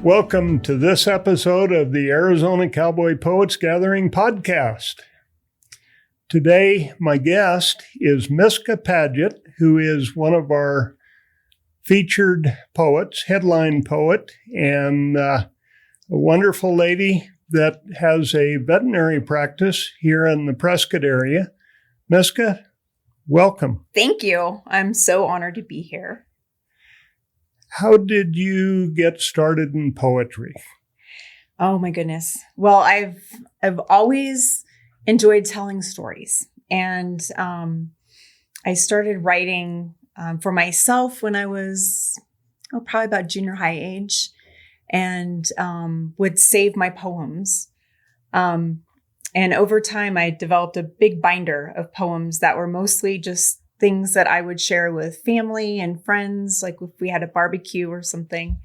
Welcome to this episode of the Arizona Cowboy Poets Gathering podcast. Today, my guest is Miska Paget, who is one of our featured poets, headline poet, and a wonderful lady that has a veterinary practice here in the Prescott area. Miska, welcome. Thank you. I'm so honored to be here. How did you get started in poetry? Oh my goodness. Well, I've always enjoyed telling stories, and I started writing for myself when I was probably about junior high age, and would save my poems. And over time, I developed a big binder of poems that were mostly just things that I would share with family and friends, like if we had a barbecue or something.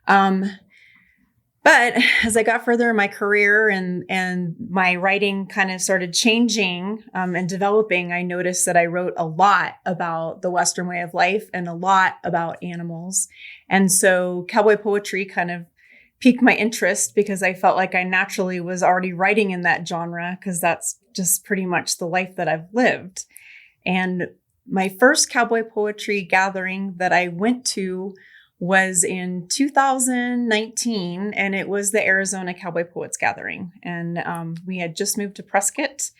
But as I got further in my career and my writing kind of started changing and developing, I noticed that I wrote a lot about the Western way of life and a lot about animals. And so cowboy poetry kind of piqued my interest because I felt like I naturally was already writing in that genre because that's just pretty much the life that I've lived. And my first cowboy poetry gathering that I went to was in 2019, and it was the Arizona Cowboy Poets Gathering. And we had just moved to Prescott,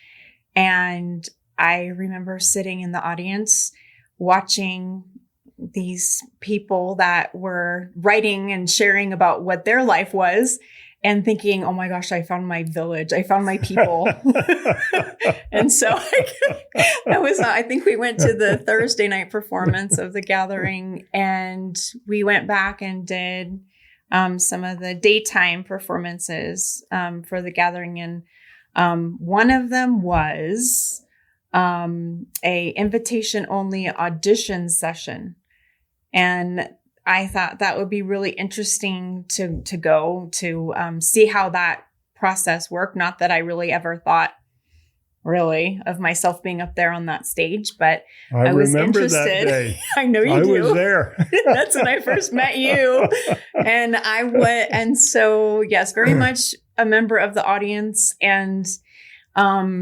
and I remember sitting in the audience watching these people that were writing and sharing about what their life was and thinking, oh my gosh, I found my village. I found my people. And so I think we went to the Thursday night performance of the gathering, and we went back and did some of the daytime performances for the gathering. And one of them was a invitation only audition session. And I thought that would be really interesting to go to see how that process worked. Not that I really ever thought really of myself being up there on that stage, but I was interested. That day. I know you do. I was there. That's when I first met you. And and so yes, very much a member of the audience. And but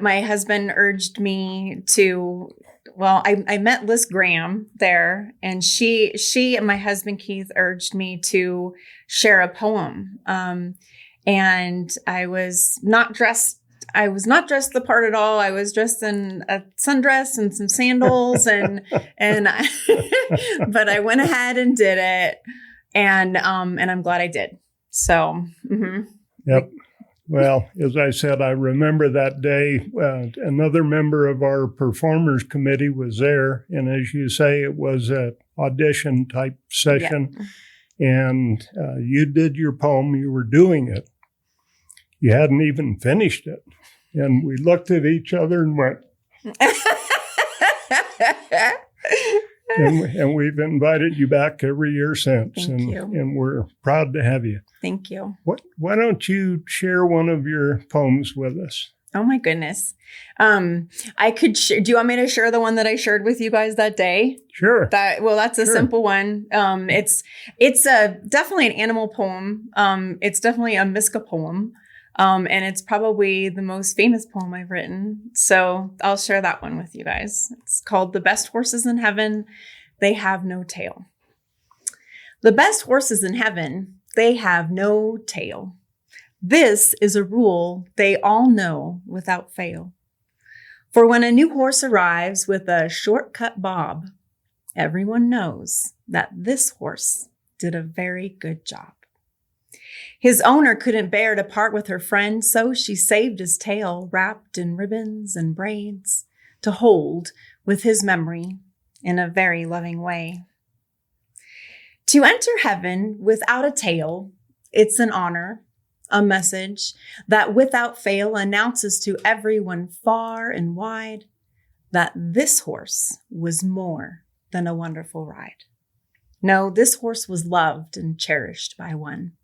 my husband urged me to. Well, I met Liz Graham there, and she and my husband Keith urged me to share a poem. And I was not dressed the part at all. I was dressed in a sundress and some sandals, but I went ahead and did it, and I'm glad I did. So, Yep. Well, as I said, I remember that day, another member of our performers committee was there. And as you say, it was an audition type session. Yeah. And you did your poem. You were doing it. You hadn't even finished it. And we looked at each other and went, and we've invited you back every year since. Thank you. And we're proud to have you. Thank you. Why don't you share one of your poems with us? Oh my goodness. I could do you want me to share the one that I shared with you guys that day? Sure. That's a simple one. It's definitely an animal poem. It's definitely a Miska poem. And it's probably the most famous poem I've written. So I'll share that one with you guys. It's called The Best Horses in Heaven, They Have No Tail. The best horses in heaven, they have no tail. This is a rule they all know without fail. For when a new horse arrives with a shortcut bob, everyone knows that this horse did a very good job. His owner couldn't bear to part with her friend, so she saved his tail wrapped in ribbons and braids to hold with his memory in a very loving way. To enter heaven without a tail, it's an honor, a message that without fail announces to everyone far and wide that this horse was more than a wonderful ride. No, this horse was loved and cherished by one.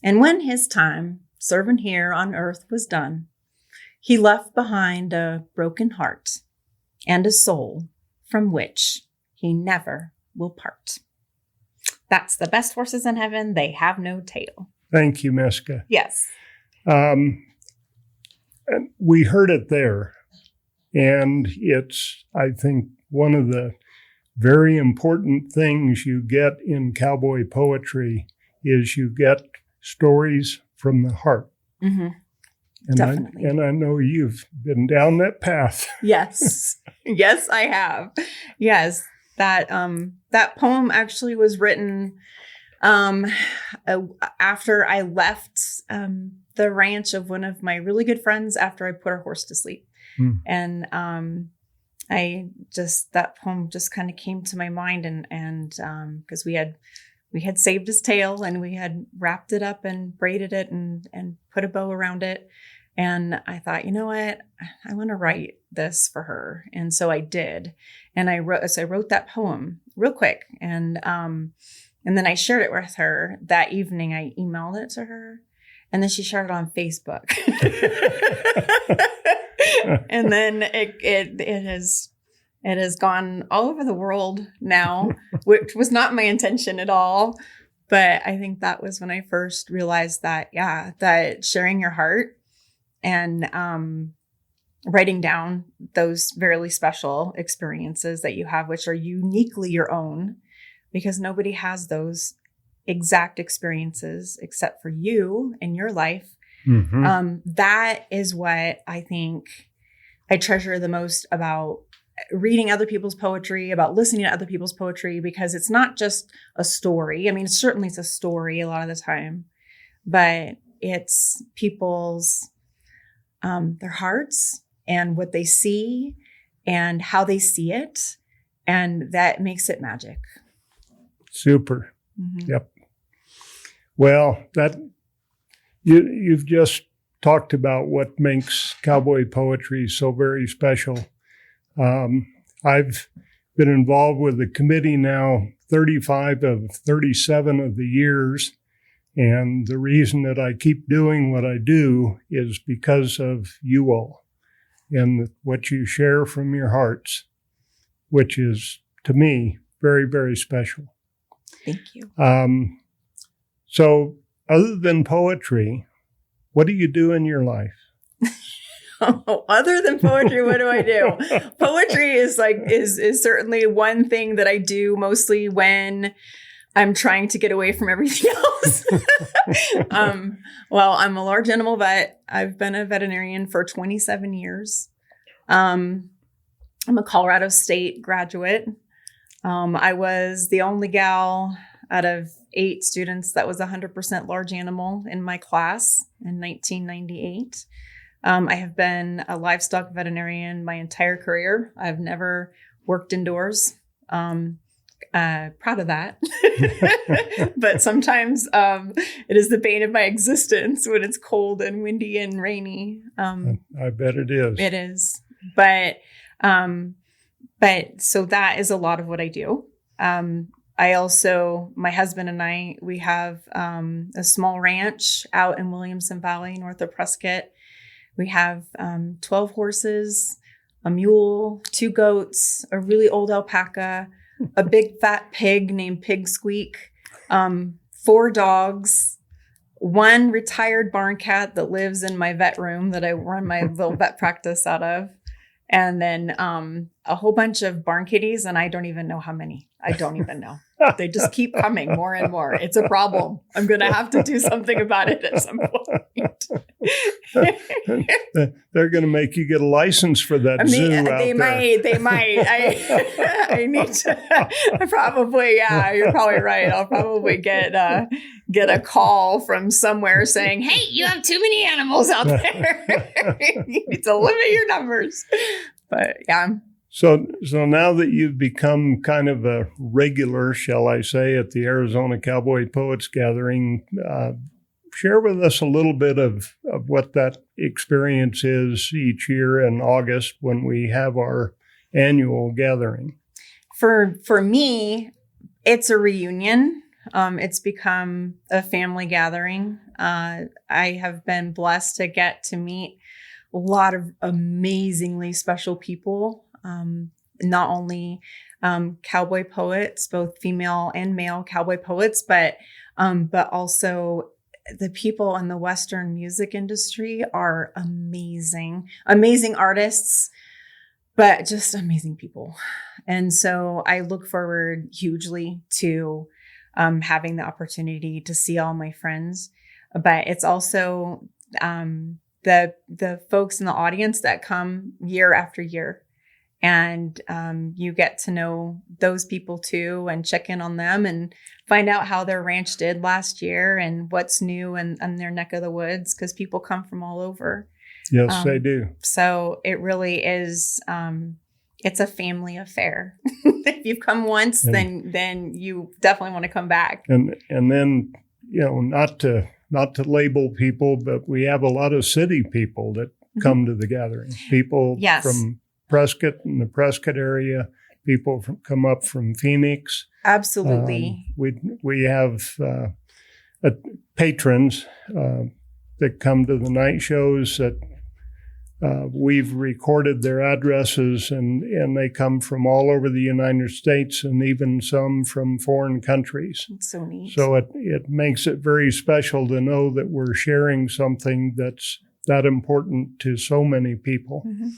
And when his time serving here on earth was done, he left behind a broken heart and a soul from which he never will part. That's the best horses in heaven. They have no tail. Thank you, Miska. Yes. And we heard it there. And it's, I think, one of the very important things you get in cowboy poetry is you get stories from the heart. Mm-hmm. And Definitely. I know you've been down that path. Yes. Yes, I have. Yes. That poem actually was written after I left the ranch of one of my really good friends after I put our horse to sleep. And that poem just kind of came to my mind, and because we had saved his tail and we had wrapped it up and braided it and put a bow around it. And I thought, you know what, I want to write this for her. And so I did. And I wrote that poem real quick. And then I shared it with her that evening. I emailed it to her, and then she shared it on Facebook. And then it has gone all over the world now, which was not my intention at all. But I think that was when I first realized that sharing your heart and writing down those very special experiences that you have, which are uniquely your own, because nobody has those exact experiences except for you in your life. Mm-hmm. That is what I think I treasure the most about reading other people's poetry, about listening to other people's poetry, because it's not just a story. I mean, certainly it's a story a lot of the time, but it's people's, their hearts and what they see and how they see it. And that makes it magic. Super. Mm-hmm. Yep. Well, you've just talked about what makes cowboy poetry so very special. I've been involved with the committee now 35 of 37 of the years. And the reason that I keep doing what I do is because of you all and what you share from your hearts, which is, to me, very, very special. Thank you. So other than poetry, what do you do in your life? Other than poetry, what do I do? Poetry is certainly one thing that I do mostly when I'm trying to get away from everything else. Well, I'm a large animal vet. I've been a veterinarian for 27 years. I'm a Colorado State graduate. I was the only gal out of 8 students that was 100% large animal in my class in 1998. I have been a livestock veterinarian my entire career. I've never worked indoors. Proud of that. But sometimes it is the bane of my existence when it's cold and windy and rainy. I bet it is. It is. But so that is a lot of what I do. I also, my husband and I, we have a small ranch out in Williamson Valley, north of Prescott. We have 12 horses, a mule, 2 goats, a really old alpaca, a big fat pig named Pig Squeak, 4 dogs, 1 retired barn cat that lives in my vet room that I run my little vet practice out of, and then a whole bunch of barn kitties, and I don't even know how many. I don't even know. They just keep coming more and more. It's a problem. I'm going to have to do something about it at some point. They're going to make you get a license for that zoo out they there. They might. I need to. Probably, yeah. You're probably right. I'll probably get a call from somewhere saying, "Hey, you have too many animals out there. You need to limit your numbers." But yeah. So now that you've become kind of a regular, shall I say, at the Arizona Cowboy Poets Gathering, share with us a little bit of what that experience is each year in August when we have our annual gathering. For me, it's a reunion. It's become a family gathering. I have been blessed to get to meet a lot of amazingly special people not only cowboy poets, both female and male cowboy poets, but also the people in the Western music industry are amazing, amazing artists, but just amazing people. And so I look forward hugely to having the opportunity to see all my friends. But it's also the folks in the audience that come year after year. And you get to know those people too, and check in on them and find out how their ranch did last year and what's new in their neck of the woods, because people come from all over. Yes, they do. So it really is, it's a family affair. If you've come once, then you definitely want to come back. And then, not to label people, but we have a lot of city people that come to the gathering. People from Prescott and the Prescott area, people come up from Phoenix. Absolutely. We have patrons that come to the night shows that we've recorded their addresses, and they come from all over the United States and even some from foreign countries. It's so neat. So it makes it very special to know that we're sharing something that's that important to so many people. Mm-hmm.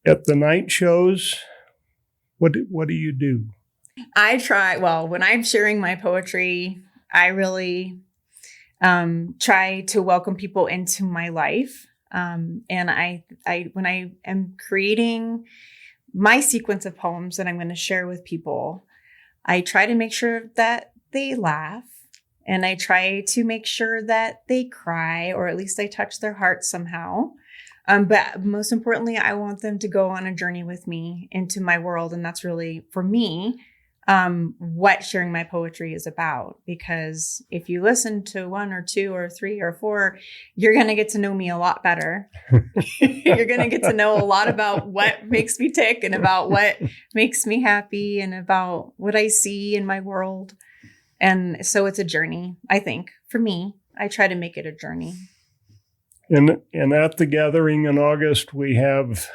At the night shows, what do you do? I try, when I'm sharing my poetry, I really try to welcome people into my life. And I when I am creating my sequence of poems that I'm going to share with people, I try to make sure that they laugh. And I try to make sure that they cry, or at least I touch their heart somehow. But most importantly, I want them to go on a journey with me into my world. And that's really, for me, what sharing my poetry is about. Because if you listen to 1 or 2 or 3 or 4, you're going to get to know me a lot better. You're going to get to know a lot about what makes me tick, and about what makes me happy, and about what I see in my world. And so it's a journey, I think. For me, I try to make it a journey. And at the gathering in August, we have,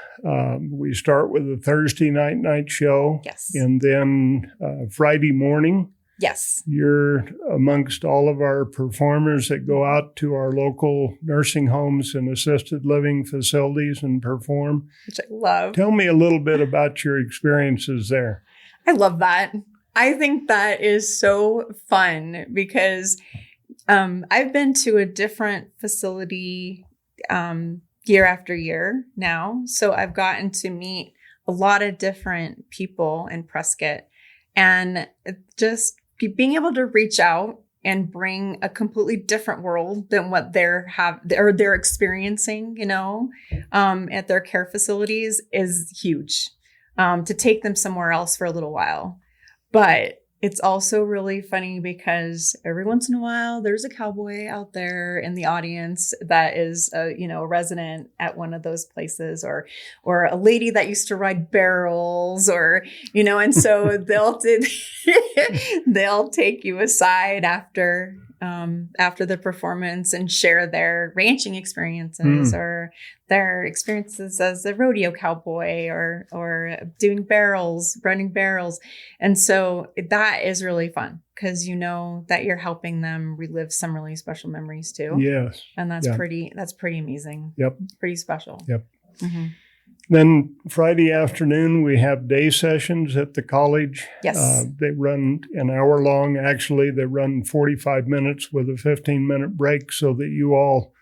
we start with a Thursday night show. Yes. And then Friday morning. Yes. You're amongst all of our performers that go out to our local nursing homes and assisted living facilities and perform. Which I love. Tell me a little bit about your experiences there. I love that. I think that is so fun, because I've been to a different facility year after year now. So I've gotten to meet a lot of different people in Prescott, and just being able to reach out and bring a completely different world than what they're experiencing, at their care facilities is huge, to take them somewhere else for a little while. But it's also really funny, because every once in a while there's a cowboy out there in the audience that is a resident at one of those places, or a lady that used to ride barrels, or and so they'll take you aside after the performance and share their ranching experiences or their experiences as a rodeo cowboy, or doing running barrels. And so that is really fun, because that you're helping them relive some really special memories too. Yes. And that's pretty amazing. Yep. Pretty special. Yep. Mm-hmm. Then Friday afternoon, we have day sessions at the college. Yes. They run an hour long. Actually, they run 45 minutes with a 15-minute break, so that you all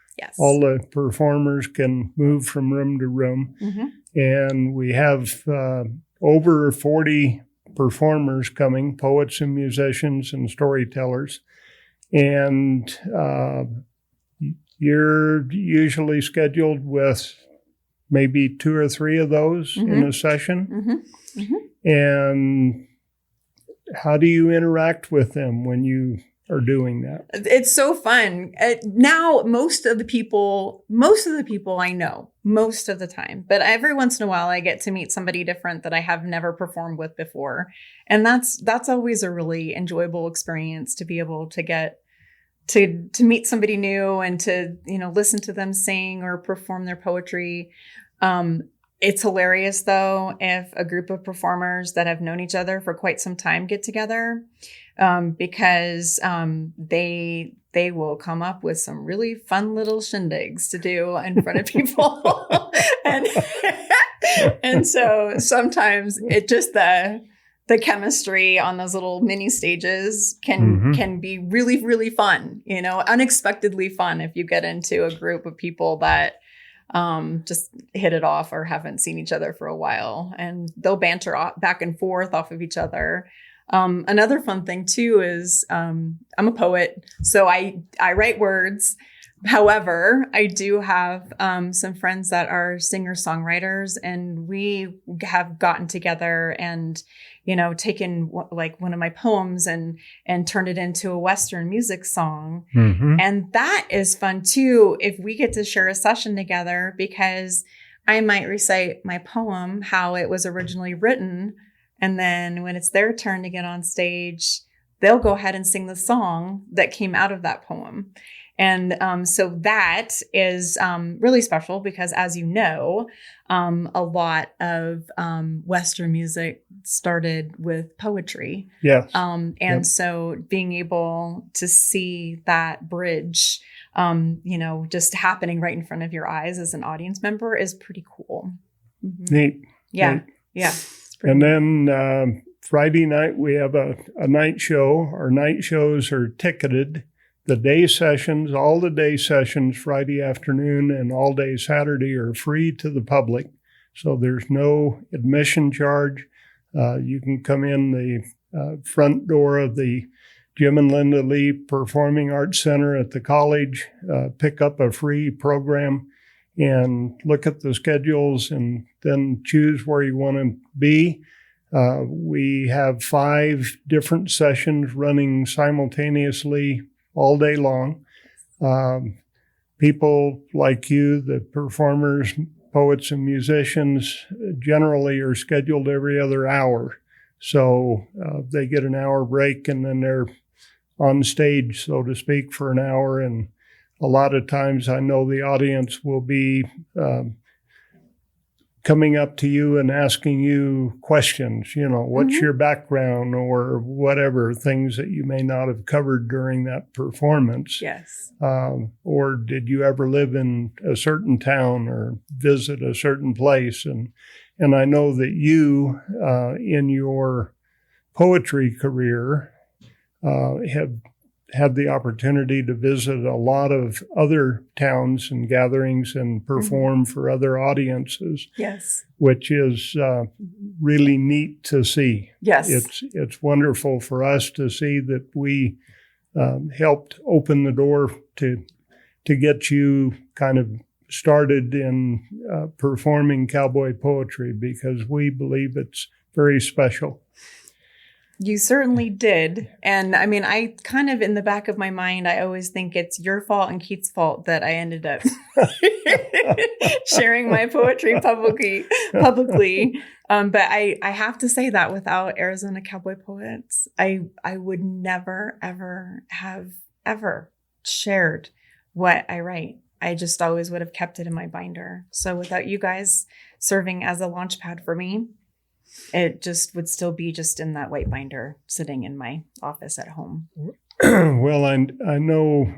the performers can move from room to room. Mm-hmm. And we have over 40 performers coming, poets and musicians and storytellers. And you're usually scheduled with maybe 2 or 3 of those in a session. Mm-hmm. Mm-hmm. And how do you interact with them when you are doing that? It's so fun. Now, most of the people I know most of the time, but every once in a while I get to meet somebody different that I have never performed with before. And that's always a really enjoyable experience, to be able to get to meet somebody new and to, listen to them sing or perform their poetry. It's hilarious, though, if a group of performers that have known each other for quite some time get together, because they will come up with some really fun little shindigs to do in front of people. and so sometimes it just the chemistry on those little mini stages can be really, really fun, unexpectedly fun if you get into a group of people that just hit it off or haven't seen each other for a while, and they'll banter back and forth off of each other. Another fun thing too is I'm a poet, so I write words. However, I do have some friends that are singer-songwriters, and we have gotten together and, taken one of my poems and turned it into a Western music song. Mm-hmm. And that is fun too, if we get to share a session together, because I might recite my poem, how it was originally written. And then when it's their turn to get on stage, they'll go ahead and sing the song that came out of that poem. And so that is really special because, as you know, a lot of Western music started with poetry. Yes. So being able to see that bridge, just happening right in front of your eyes as an audience member is pretty cool. Mm-hmm. Neat. Yeah. Neat. Yeah. And then Friday night, we have a night show. Our night shows are ticketed. The day sessions, all the day sessions, Friday afternoon and all day Saturday, are free to the public. So there's no admission charge. You can come in the front door of the Jim and Linda Lee Performing Arts Center at the college, pick up a free program and look at the schedules and then choose where you want to be. We have 5 different sessions running simultaneously all day long. People like you, the performers, poets, and musicians, generally are scheduled every other hour. So they get an hour break and then they're on stage, so to speak, for an hour. And a lot of times I know the audience will be coming up to you and asking you questions, what's your background or whatever, things that you may not have covered during that performance. Yes. Or did you ever live in a certain town or visit a certain place? And I know that you, in your poetry career, have had the opportunity to visit a lot of other towns and gatherings and perform for other audiences. Yes. Which is really neat to see. Yes. It's wonderful for us to see that we helped open the door to get you kind of started in performing cowboy poetry, because we believe it's very special. You certainly did. And I mean, I kind of, in the back of my mind, I always think it's your fault and Keith's fault that I ended up sharing my poetry publicly. But I have to say that without Arizona Cowboy Poets, I would never, ever have ever shared what I write. I just always would have kept it in my binder. So without you guys serving as a launch pad for me, it just would still be just in that white binder sitting in my office at home. Well, I know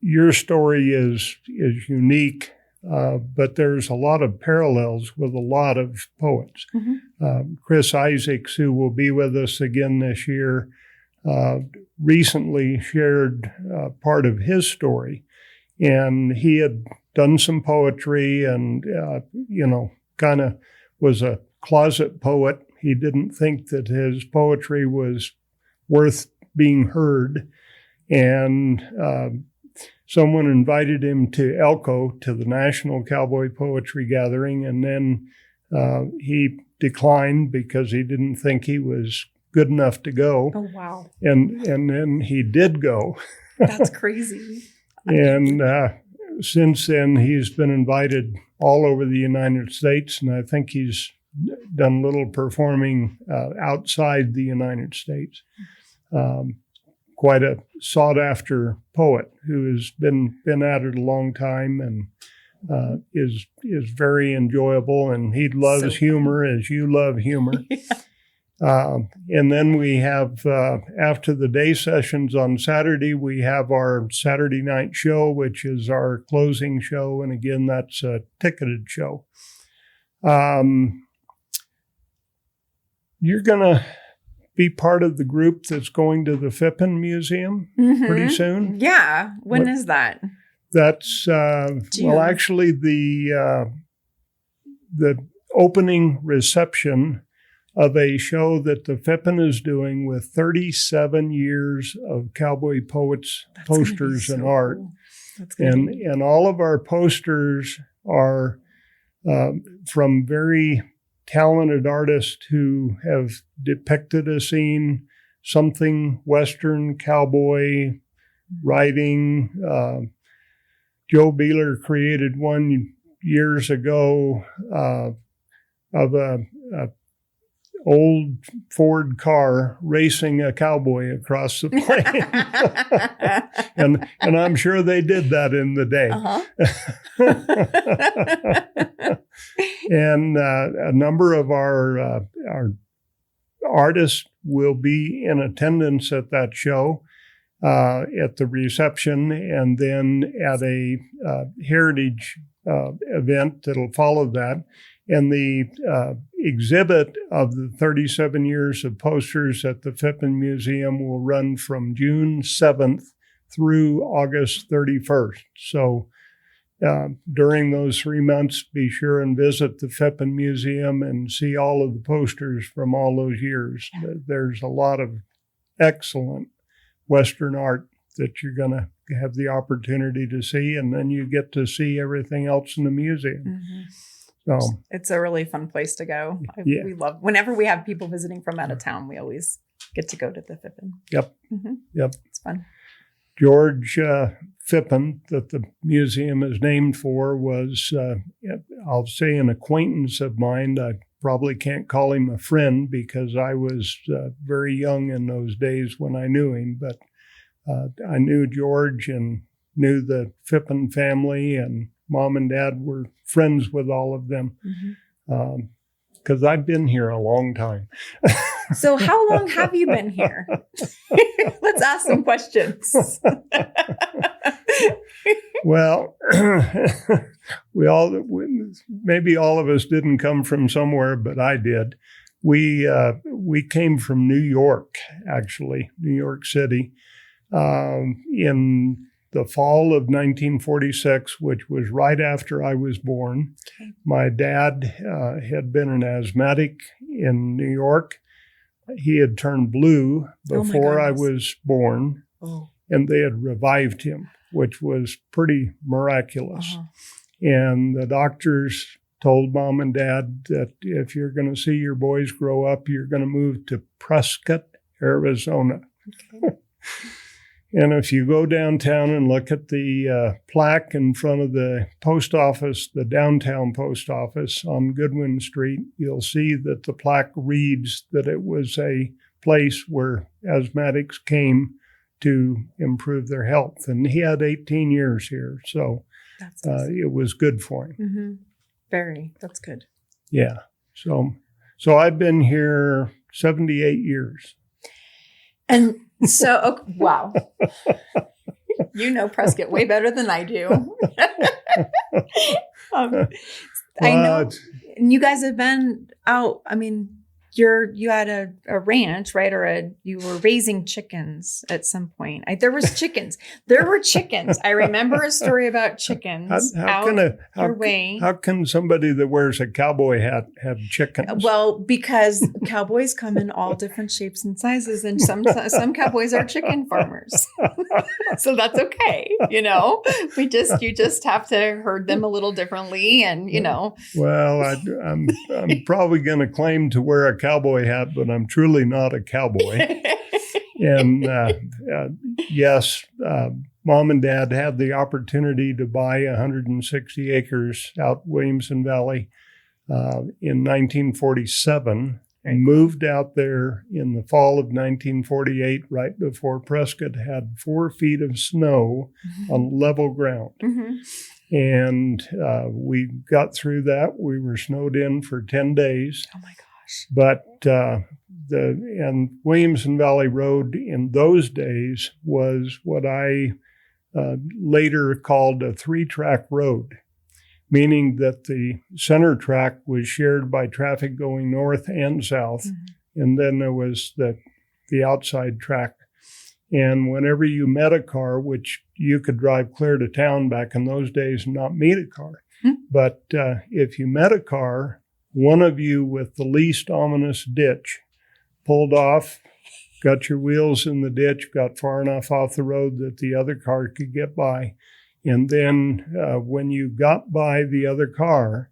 your story is unique, but there's a lot of parallels with a lot of poets. Mm-hmm. Chris Isaacs, who will be with us again this year, recently shared part of his story. And he had done some poetry and, kind of was a closet poet. He didn't think that his poetry was worth being heard. And someone invited him to Elko, to the National Cowboy Poetry Gathering. And then he declined because he didn't think he was good enough to go. Oh, wow. And then he did go. That's crazy. And since then, he's been invited all over the United States, and I think he's done little performing outside the United States. quite a sought-after poet who has been at it a long time and is very enjoyable, and he loves humor as you love humor. And then we have, after the day sessions on Saturday, we have our Saturday night show, which is our closing show. And again, that's a ticketed show. You're going to be part of the group that's going to the Phippen Museum pretty soon. Yeah. When is that? That's, well, actually the opening reception of a show that the Phippen is doing with 37 years of Cowboy Poets posters and art. And all of our posters are from very talented artists who have depicted a scene, something Western cowboy riding. Joe Beeler created one years ago of a old Ford car racing a cowboy across the plain. and I'm sure they did that in the day. And a number of our artists will be in attendance at that show, at the reception, and then at a heritage event that'll follow that. And the exhibit of the 37 years of posters at the Phippen Museum will run from June 7th through August 31st. So during those 3 months, be sure and visit the Phippen Museum and see all of the posters from all those years. There's a lot of excellent Western art that you're going to have the opportunity to see, and then you get to see everything else in the museum. So it's a really fun place to go. We love, whenever we have people visiting from out of town, we always get to go to the Phippen. Yep. It's fun. George Phippen, that the museum is named for, was, I'll say, an acquaintance of mine. I probably can't call him a friend because I was very young in those days when I knew him, but I knew George and knew the Phippen family, and Mom and Dad were friends with all of them because I've been here a long time. So how long have you been here? Let's ask some questions. Well, maybe all of us didn't come from somewhere, but I did. We came from New York, actually, New York City, in the fall of 1946, which was right after I was born. Okay. My dad had been an asthmatic in New York. He had turned blue before I was born, and they had revived him, which was pretty miraculous. And the doctors told Mom and Dad that if you're going to see your boys grow up, you're going to move to Prescott, Arizona. Okay. And if you go downtown and look at the plaque in front of the post office, the downtown post office on Goodwin Street, you'll see that the plaque reads that it was a place where asthmatics came to improve their health. And he had 18 years here, so that's awesome. It was good for him. Very. That's good. Yeah. So I've been here 78 years. And so, wow. You know Prescott way better than I do. I know. And you guys have been out. I mean, you had a ranch, right? Or you were raising chickens at some point. There was chickens. There were chickens. I remember a story about chickens. How can somebody that wears a cowboy hat have chickens? Well, because cowboys come in all different shapes and sizes, and some cowboys are chicken farmers. So that's okay. You just have to herd them a little differently, and Well, I'm probably going to claim to wear a cowboy hat, but I'm truly not a cowboy. And yes, Mom and Dad had the opportunity to buy 160 acres out Williamson Valley in 1947 moved out there in the fall of 1948, right before Prescott had 4 feet of snow on level ground. And we got through that. We were snowed in for 10 days. Oh, my gosh. But and Williamson Valley Road in those days was what I later called a 3-track road, meaning that the center track was shared by traffic going north and south, and then there was the outside track. And whenever you met a car, which you could drive clear to town back in those days and not meet a car, but if you met a car, one of you with the least ominous ditch pulled off, got your wheels in the ditch, got far enough off the road that the other car could get by. And then when you got by the other car,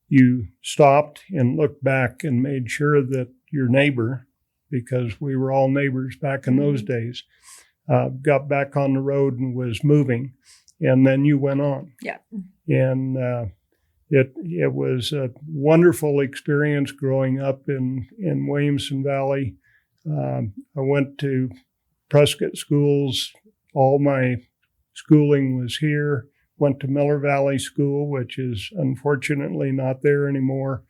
you stopped and looked back and made sure that your neighbor, because we were all neighbors back in those days, got back on the road and was moving. And then you went on. Yeah. And it was a wonderful experience growing up in Williamson Valley. I went to Prescott schools. All my schooling was here. Went to Miller Valley School, which is unfortunately not there anymore.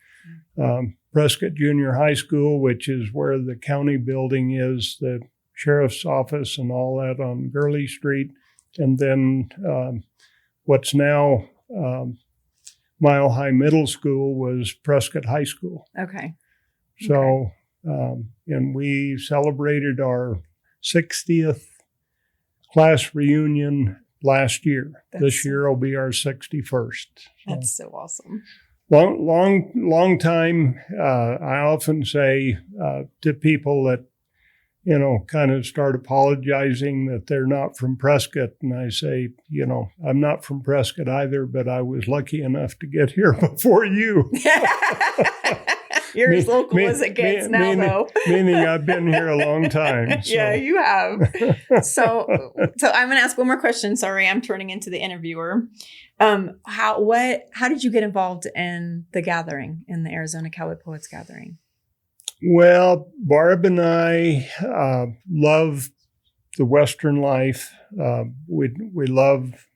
Prescott Junior High School, which is where the county building is, the sheriff's office and all that on Gurley Street. And then what's now Mile High Middle School was Prescott High School. Okay. So, and we celebrated our 60th class reunion last year. This year will be our 61st. That's so awesome. Long time. I often say to people that, kind of start apologizing that they're not from Prescott. And I say, I'm not from Prescott either, but I was lucky enough to get here before you. You're as local as it gets now, though. Meaning I've been here a long time. So. Yeah, you have. So I'm going to ask one more question. Sorry, I'm turning into the interviewer. How did you get involved in the gathering, in the Arizona Cowboy Poets Gathering? Well, Barb and I love the Western life. We love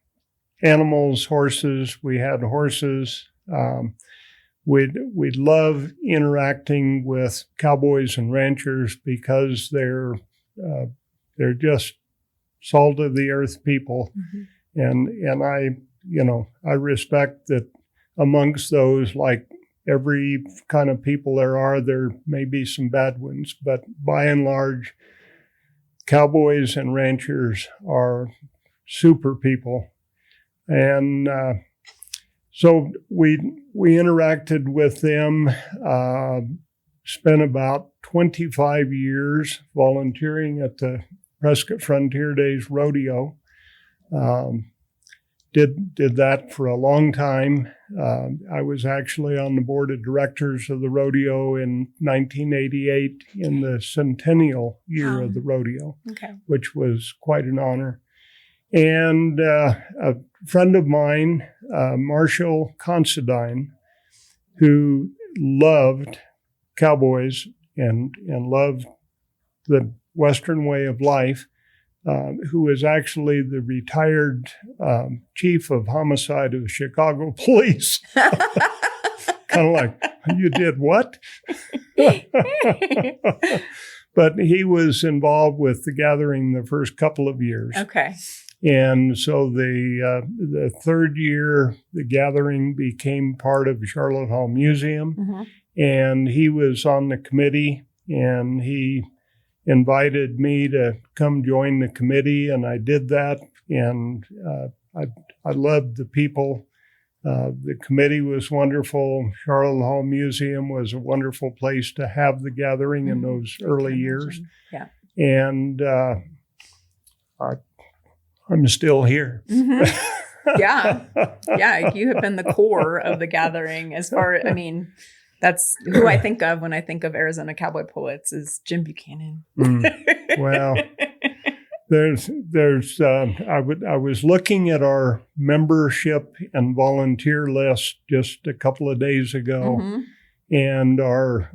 animals, horses. We had horses. We'd love interacting with cowboys and ranchers because they're just salt of the earth people, and I respect that amongst those, like every kind of people there may be some bad ones, but by and large, cowboys and ranchers are super people, and so we interacted with them, spent about 25 years volunteering at the Prescott Frontier Days Rodeo. Did that for a long time. I was actually on the board of directors of the rodeo in 1988 in the centennial year of the rodeo, which was quite an honor. And a friend of mine, Marshall Considine, who loved cowboys and loved the Western way of life, who was actually the retired chief of homicide of the Chicago police. Kind of like, you did what? But he was involved with the gathering the first couple of years. Okay. And so the third year, the gathering became part of the Charlotte Hall Museum, and he was on the committee, and he invited me to come join the committee, and I did that, and I loved the people. The committee was wonderful. Charlotte Hall Museum was a wonderful place to have the gathering in those early years. Yeah. And I'm still here. Yeah. You have been the core of the gathering that's who I think of when I think of Arizona Cowboy Poets is Jim Buchanan. Well, I was looking at our membership and volunteer list just a couple of days ago, And our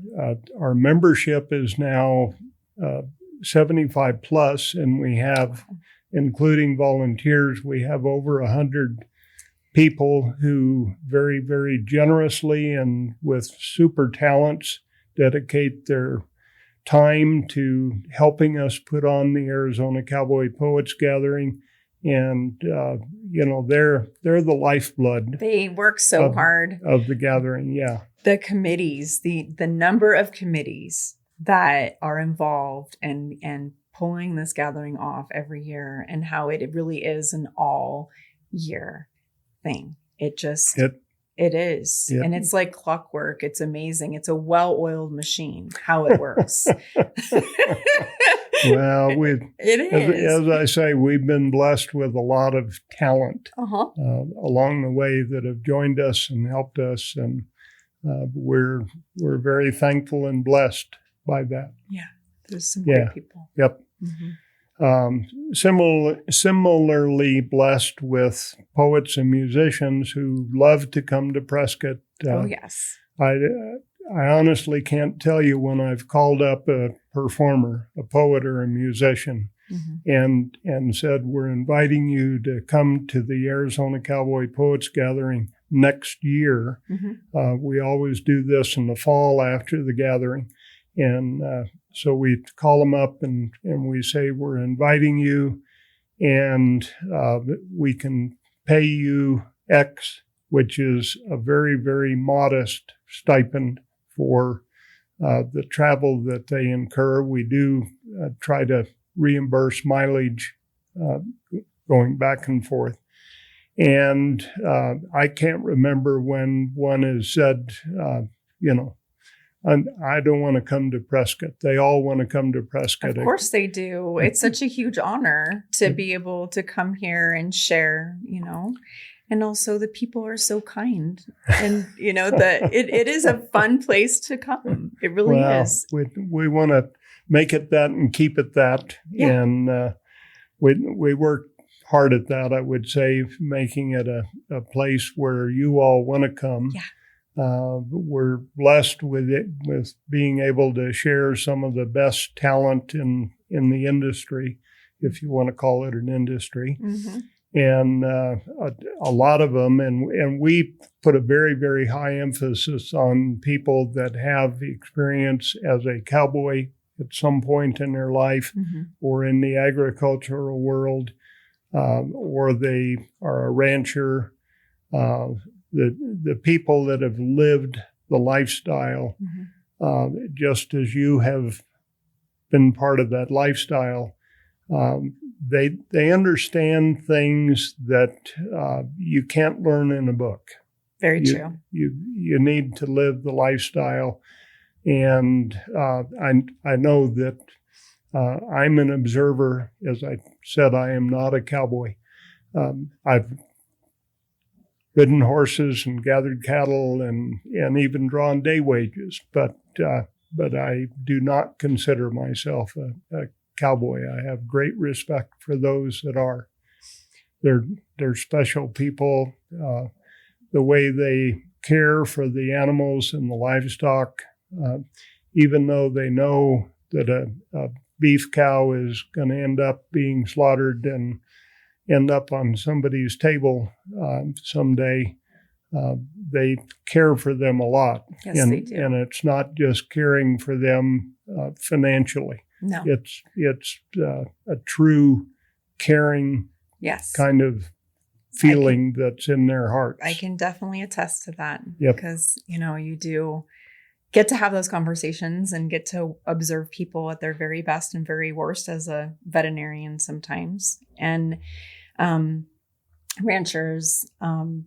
membership is now 75 plus, and we have, including volunteers, we have over 100 people who very, very generously and with super talents dedicate their time to helping us put on the Arizona Cowboy Poets Gathering. And, they're the lifeblood. They work so hard. Of the gathering, yeah. The committees, the number of committees that are involved and pulling this gathering off every year, and how it really is an all year thing. It is. Yep. And it's like clockwork. It's amazing. It's a well-oiled machine, how it works. Well, it is. As I say, we've been blessed with a lot of talent along the way that have joined us and helped us. And we're very thankful and blessed by that. Yeah. There's some great people. Yep. Mm-hmm. Similarly blessed with poets and musicians who love to come to Prescott. Yes. I honestly can't tell you when I've called up a performer, a poet or a musician, and said, we're inviting you to come to the Arizona Cowboy Poets Gathering next year. We always do this in the fall after the gathering. And so we call them up and we say, we're inviting you, and we can pay you X, which is a very, very modest stipend for the travel that they incur. We do try to reimburse mileage going back and forth. And I can't remember when one has said, I don't want to come to Prescott. They all want to come to Prescott. Of course they do. It's such a huge honor to be able to come here and share, and also the people are so kind, and it is a fun place to come. It really is. We want to make it that and keep it that. Yeah. And we work hard at that, I would say, making it a place where you all want to come. Yeah. We're blessed with being able to share some of the best talent in the industry, if you want to call it an industry, and a lot of them. And we put a very, very high emphasis on people that have experience as a cowboy at some point in their life, or in the agricultural world, or they are a rancher. The people that have lived the lifestyle, just as you have been part of that lifestyle, they understand things that you can't learn in a book. Very true. You need to live the lifestyle, and I know that I'm an observer. As I said, I am not a cowboy. I've ridden horses and gathered cattle and even drawn day wages, but I do not consider myself a cowboy. I have great respect for those that are. They're special people. The way they care for the animals and the livestock, even though they know that a beef cow is going to end up being slaughtered and end up on somebody's table someday, they care for them a lot. Yes, they do. And it's not just caring for them financially. No. It's a true caring kind of feeling that's in their hearts. I can definitely attest to that. Yep. Because, you do get to have those conversations and get to observe people at their very best and very worst as a veterinarian sometimes. And ranchers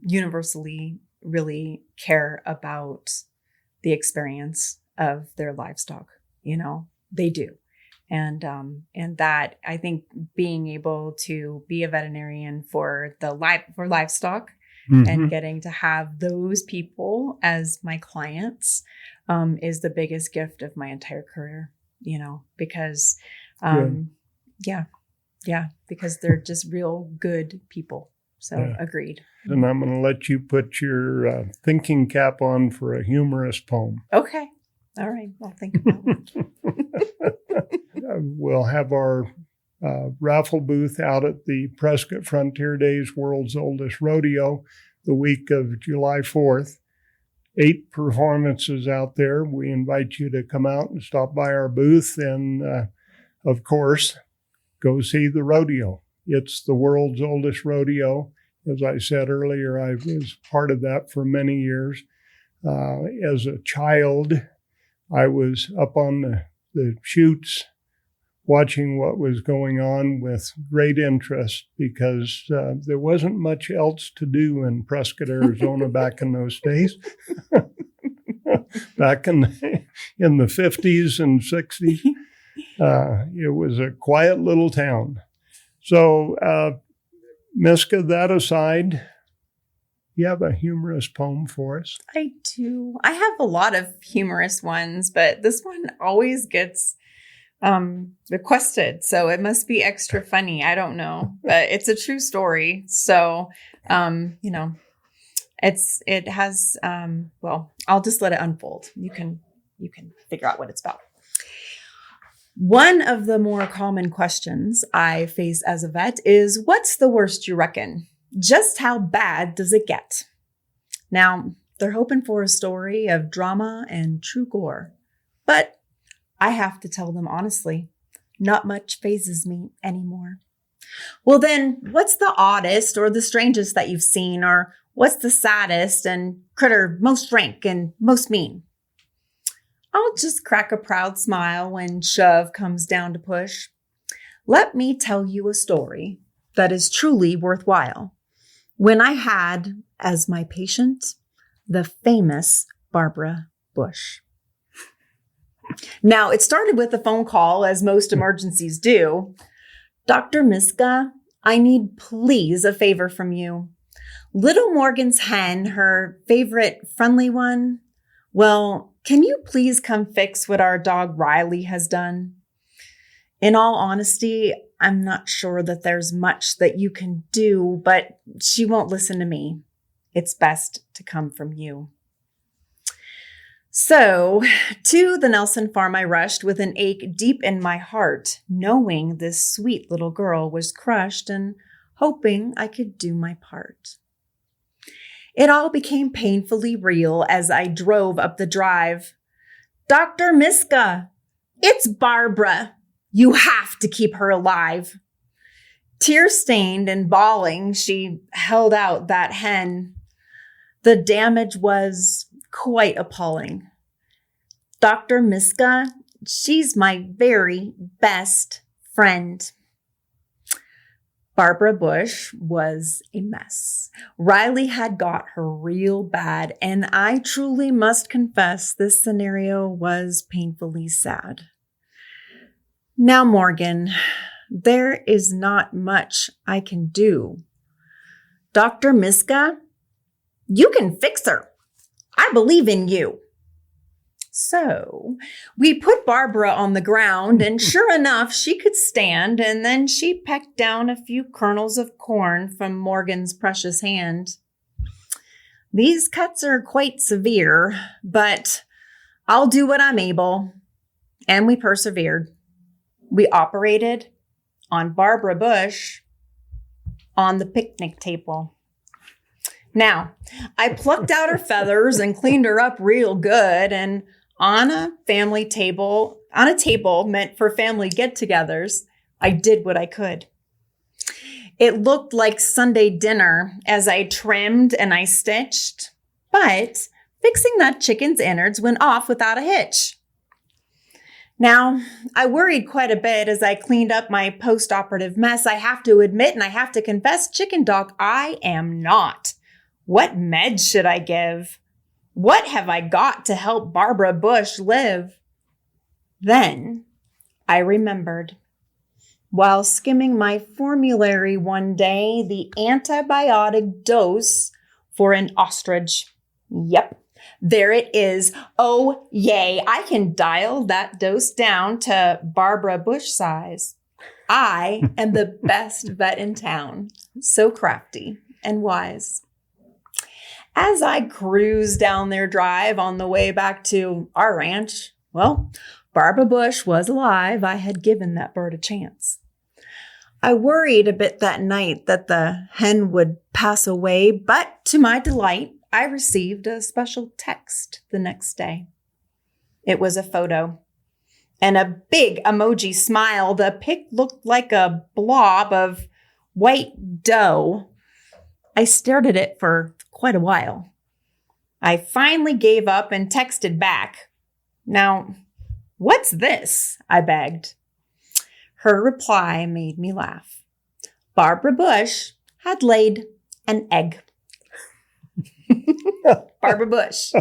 universally really care about the experience of their livestock. They do. And that, I think, being able to be a veterinarian for livestock and getting to have those people as my clients is the biggest gift of my entire career, because, because they're just real good people. So Yeah. agreed. And I'm going to let you put your thinking cap on for a humorous poem. Okay. All right. I'll think about it. We'll have our raffle booth out at the Prescott Frontier Days World's Oldest Rodeo the week of July 4th. 8 performances out there. We invite you to come out and stop by our booth and, of course, go see the rodeo. It's the world's oldest rodeo. As I said earlier, I was part of that for many years. As a child, I was up on the chutes watching what was going on with great interest because there wasn't much else to do in Prescott, Arizona back in those days. Back in the 50s and 60s, it was a quiet little town. So, Miska, that aside, you have a humorous poem for us? I do. I have a lot of humorous ones, but this one always gets requested. So it must be extra funny. I don't know, but it's a true story. So, it has, I'll just let it unfold. You can figure out what it's about. One of the more common questions I face as a vet is, what's the worst you reckon? Just how bad does it get? Now, they're hoping for a story of drama and true gore, but I have to tell them honestly, not much phases me anymore. Well, then what's the oddest or the strangest that you've seen? Or what's the saddest and critter most rank and most mean? I'll just crack a proud smile when shove comes down to push. Let me tell you a story that is truly worthwhile. When I had as my patient, the famous Barbara Bush. Now, it started with a phone call, as most emergencies do. Dr. Miska, I need please a favor from you. Little Morgan's hen, her favorite friendly one, well, can you please come fix what our dog Riley has done? In all honesty, I'm not sure that there's much that you can do, but she won't listen to me. It's best to come from you. So, to the Nelson farm I rushed with an ache deep in my heart, knowing this sweet little girl was crushed and hoping I could do my part. It all became painfully real as I drove up the drive. Dr. Miska, it's Barbara. You have to keep her alive. Tear-stained and bawling, she held out that hen. The damage was quite appalling. Dr. Miska, she's my very best friend. Barbara Bush was a mess. Riley had got her real bad, and I truly must confess this scenario was painfully sad. Now, Morgan, there is not much I can do. Dr. Miska, you can fix her. I believe in you. So we put Barbara on the ground, and sure enough, she could stand, and then she pecked down a few kernels of corn from Morgan's precious hand. These cuts are quite severe, but I'll do what I'm able. And we persevered. We operated on Barbara Bush on the picnic table. Now, I plucked out her feathers and cleaned her up real good, and on a table meant for family get-togethers, I did what I could. It looked like Sunday dinner as I trimmed and I stitched, but fixing that chicken's innards went off without a hitch. Now, I worried quite a bit as I cleaned up my post-operative mess. I have to admit and I have to confess, chicken doc, I am not. What meds should I give? What have I got to help Barbara Bush live? Then I remembered. While skimming my formulary one day, the antibiotic dose for an ostrich. Yep, there it is. Oh, yay. I can dial that dose down to Barbara Bush size. I am the best vet in town. So crafty. and wise. As I cruised down their drive on the way back to our ranch, well, Barbara Bush was alive. I had given that bird a chance. I worried a bit that night that the hen would pass away, but to my delight, I received a special text the next day. It was a photo and a big emoji smile. The pic looked like a blob of white dough. I stared at it for quite a while. I finally gave up and texted back. "Now, what's this?" I begged. Her reply made me laugh. Barbara Bush had laid an egg. Barbara Bush.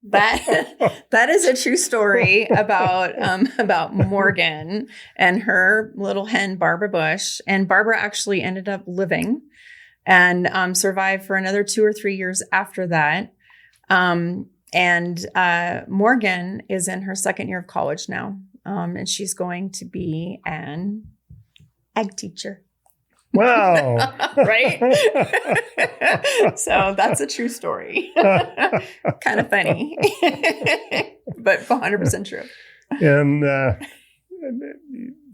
That is a true story about Morgan and her little hen, Barbara Bush. And Barbara actually ended up living and survived for another 2 or 3 years after that. And Morgan is in her second year of college now, and she's going to be an egg teacher. Wow. Right? So that's a true story. Kind of funny, but 100% true. And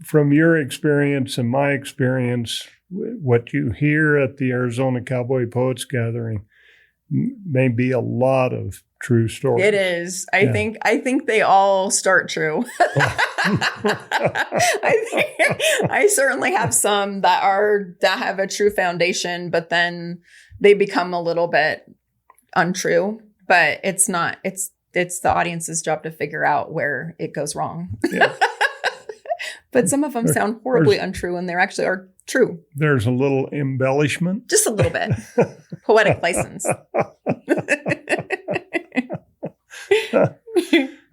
from your experience and my experience, what you hear at the Arizona Cowboy Poets Gathering may be a lot of true stories. It is. I think they all start true. I certainly have some that have a true foundation, but then they become a little bit untrue. But it's not. It's the audience's job to figure out where it goes wrong. Yeah. But some of them sound horribly untrue, and they actually are true. There's a little embellishment. Just a little bit. Poetic license.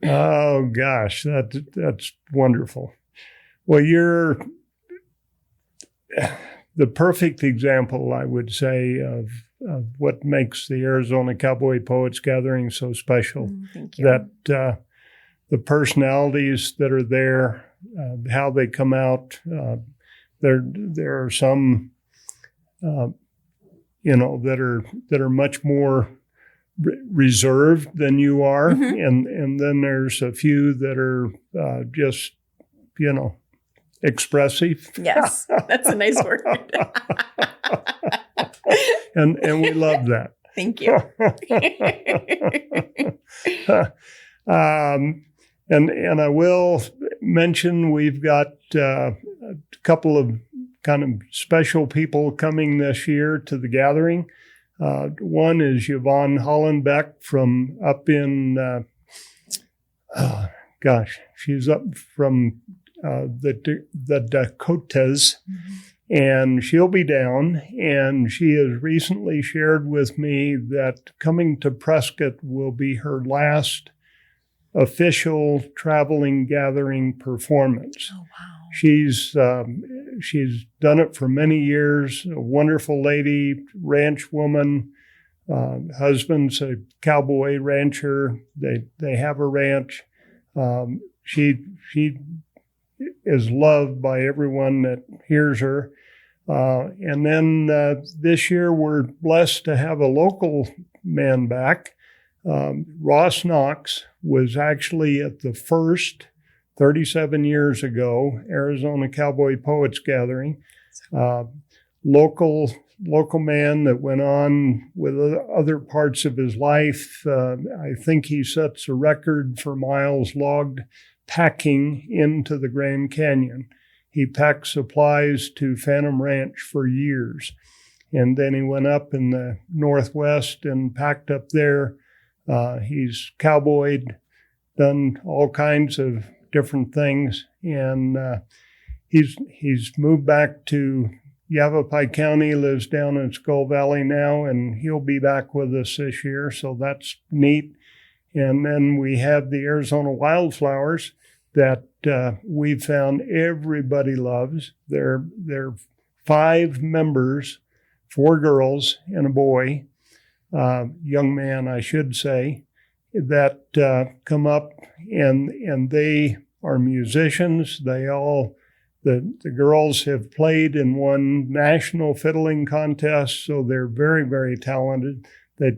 Oh, gosh, that's wonderful. Well, you're the perfect example, I would say, of what makes the Arizona Cowboy Poets Gathering so special. Thank you. That the personalities that are there, how they come out. There are some, that are much more reserved than you are, and then there's a few that are just, expressive. Yes, that's a nice word. and we love that. Thank you. And I will mention we've got a couple of kind of special people coming this year to the gathering. One is Yvonne Hollenbeck from up in, she's up from the Dakotas, and she'll be down. And she has recently shared with me that coming to Prescott will be her last official traveling gathering performance. Oh, wow. She's done it for many years, a wonderful lady, ranch woman, husband's a cowboy rancher. They have a ranch. She is loved by everyone that hears her. And then this year we're blessed to have a local man back. Ross Knox was actually at the first 37 years ago Arizona Cowboy Poets Gathering. Local man that went on with other parts of his life. I think he sets a record for miles logged packing into the Grand Canyon. He packed supplies to Phantom Ranch for years. And then he went up in the Northwest and packed up there. He's cowboyed, done all kinds of different things. And he's moved back to Yavapai County, lives down in Skull Valley now, and he'll be back with us this year. So that's neat. And then we have the Arizona Wildflowers that we've found everybody loves. They're 5 members, 4 girls and a boy, young man, I should say, that come up and they are musicians. They The girls have played and won national fiddling contests, so they're very, very talented. They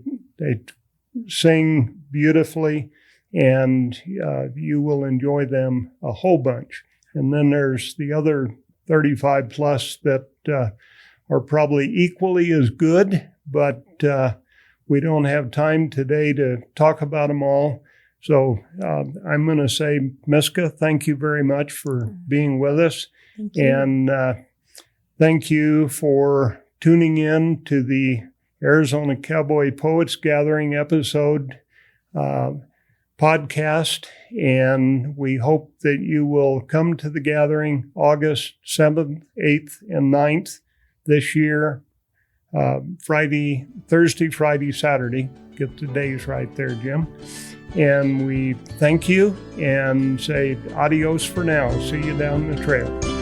sing beautifully, and you will enjoy them a whole bunch. And then there's the other 35 plus that are probably equally as good, but we don't have time today to talk about them all. So I'm going to say, Miska, thank you very much for being with us. Thank you. And thank you for tuning in to the Arizona Cowboy Poets Gathering episode podcast. And we hope that you will come to the gathering August 7th, 8th, and 9th this year. Thursday, Friday, Saturday. Get the days right there, Jim. And we thank you and say adios for now. See you down the trail.